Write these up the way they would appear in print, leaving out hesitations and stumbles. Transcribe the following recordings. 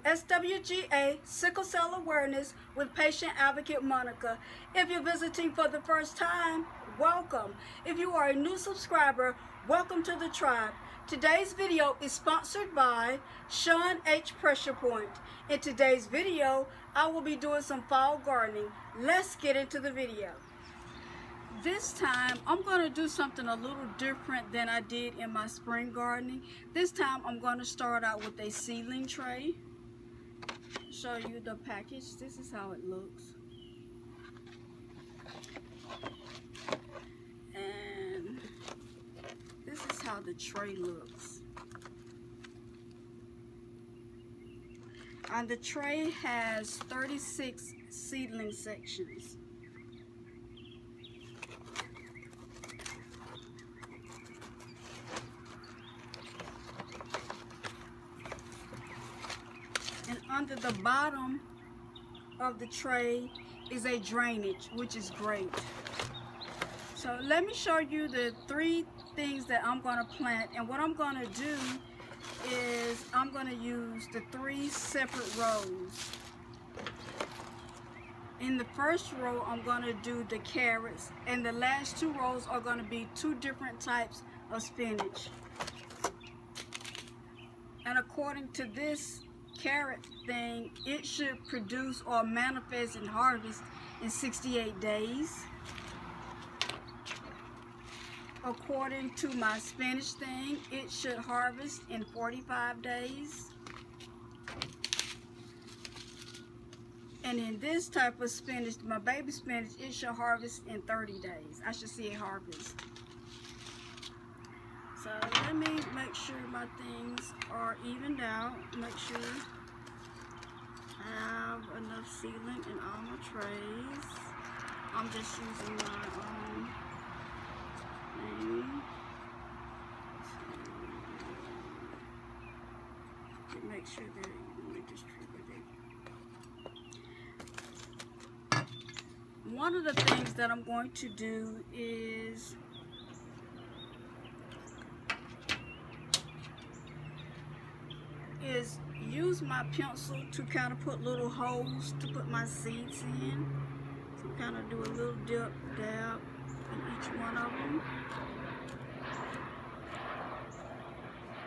SWGA Sickle Cell Awareness with Patient Advocate Monica. If you're visiting for the first time, welcome. If you are a new subscriber, welcome to the tribe. Today's video is sponsored by Sean H. Pressure Point. In today's video, I will be doing some fall gardening. Let's get into the video. This time, I'm going to do something a little different than I did in my spring gardening. This time, I'm going to start out with a seedling tray. Show you the package. This is how it looks. And this is how the tray looks. And the tray has 36 seedling sections. And under the bottom of the tray is a drainage, which is great. So let me show you the 3 things that I'm going to plant. And what I'm going to do is I'm going to use the 3 separate rows. In the first row, I'm going to do the carrots. And the last 2 rows are going to be 2 different types of spinach. And according to this carrot thing, it should produce or manifest and harvest in 68 days. According to my spinach thing, it should harvest in 45 days. And in this type of spinach, my baby spinach, it should harvest in 30 days. I should see it harvest. So let me make sure my things are evened out. Make sure I have enough seedling in all my trays. I'm just using my own thing to make sure they're evenly distributed. One of the things that I'm going to do is use my pencil to kind of put little holes to put my seeds in. So kind of do a little dip, dab in each one of them.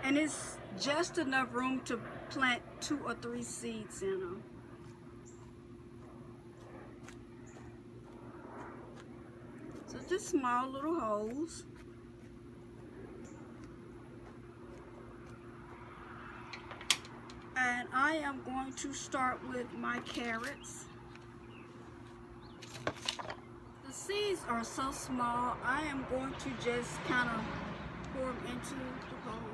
And it's just enough room to plant 2 or 3 seeds in them. So just small little holes. And I am going to start with my carrots. The seeds are so small, I am going to just kind of pour them into the holes.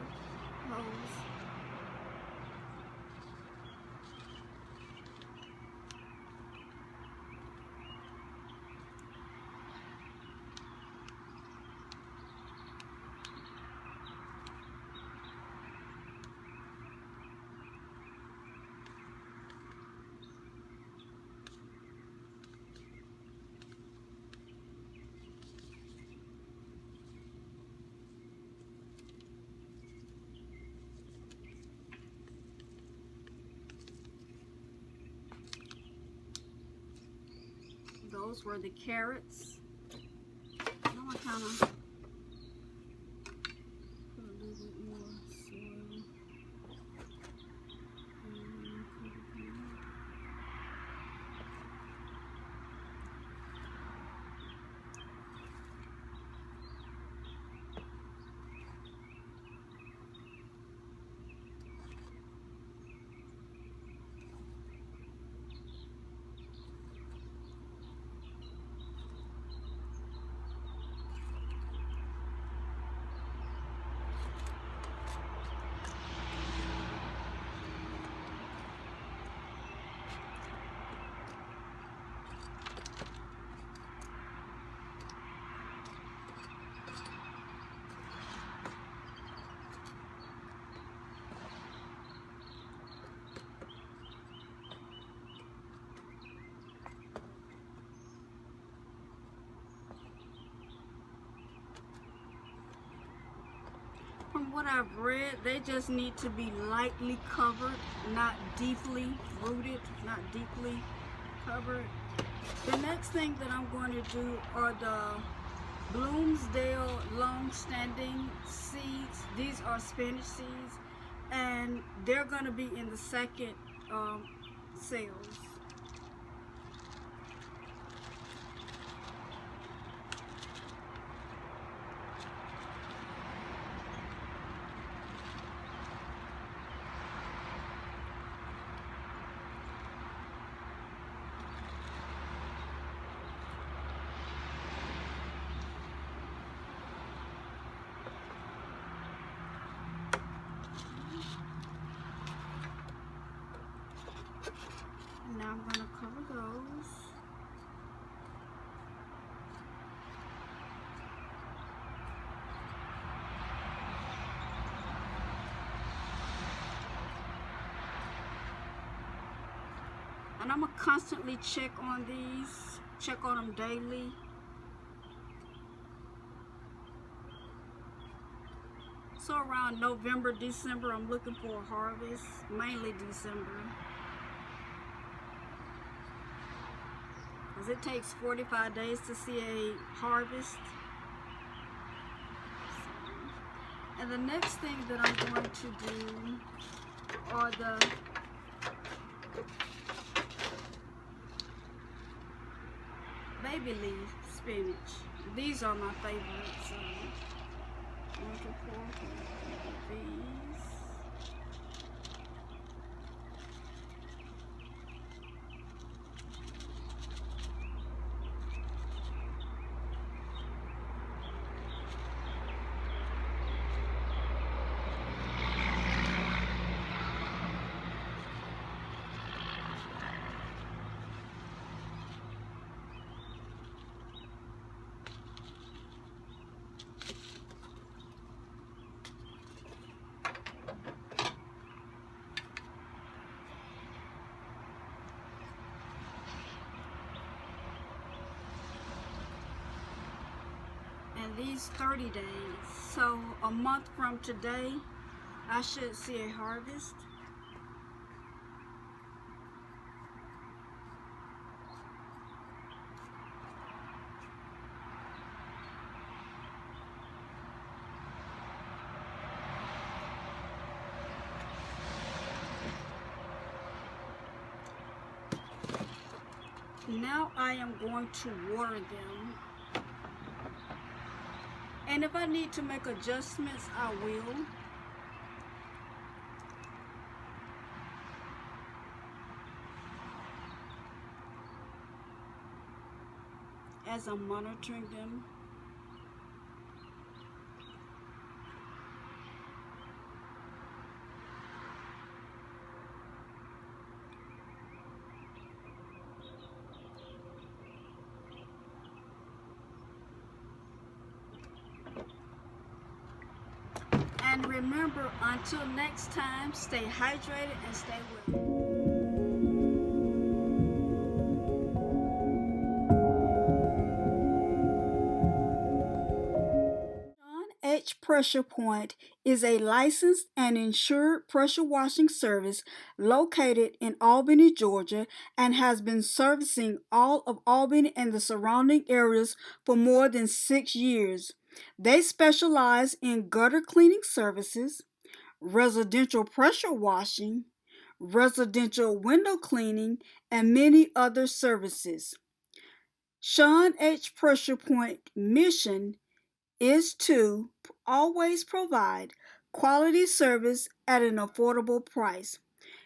Those were the carrots. Now I kind of put a little bit more soil. From what I've read, they just need to be lightly covered, not deeply rooted, not deeply covered. The next thing that I'm going to do are the Bloomsdale long-standing seeds. These are spinach seeds, and they're going to be in the second sales. Now I'm going to cover those. And I'm going to constantly check on these, check on them daily. So around November, December, I'm looking for a harvest, mainly December. Because it takes 45 days to see a harvest. And the next thing that I'm going to do are the baby leaf spinach. These are my favorites. I'm going to pour these. These 30 days, so a month from today I should see a harvest. Now I am going to water them. And if I need to make adjustments, I will. As I'm monitoring them. And remember, until next time, stay hydrated and stay well. Pressure Point is a licensed and insured pressure washing service located in Albany, Georgia, and has been servicing all of Albany and the surrounding areas for more than 6 years. They specialize in gutter cleaning services, residential pressure washing, residential window cleaning, and many other services. Sean H. Pressure Point mission is to always provide quality service at an affordable price.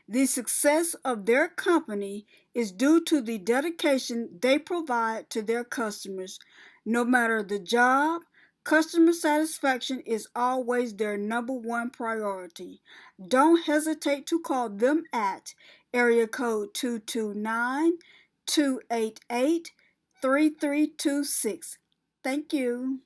The success of their company is due to the dedication they provide to their customers. No matter the job, customer satisfaction is always their #1 priority. Don't hesitate to call them at area code 229-288-3326. Thank you.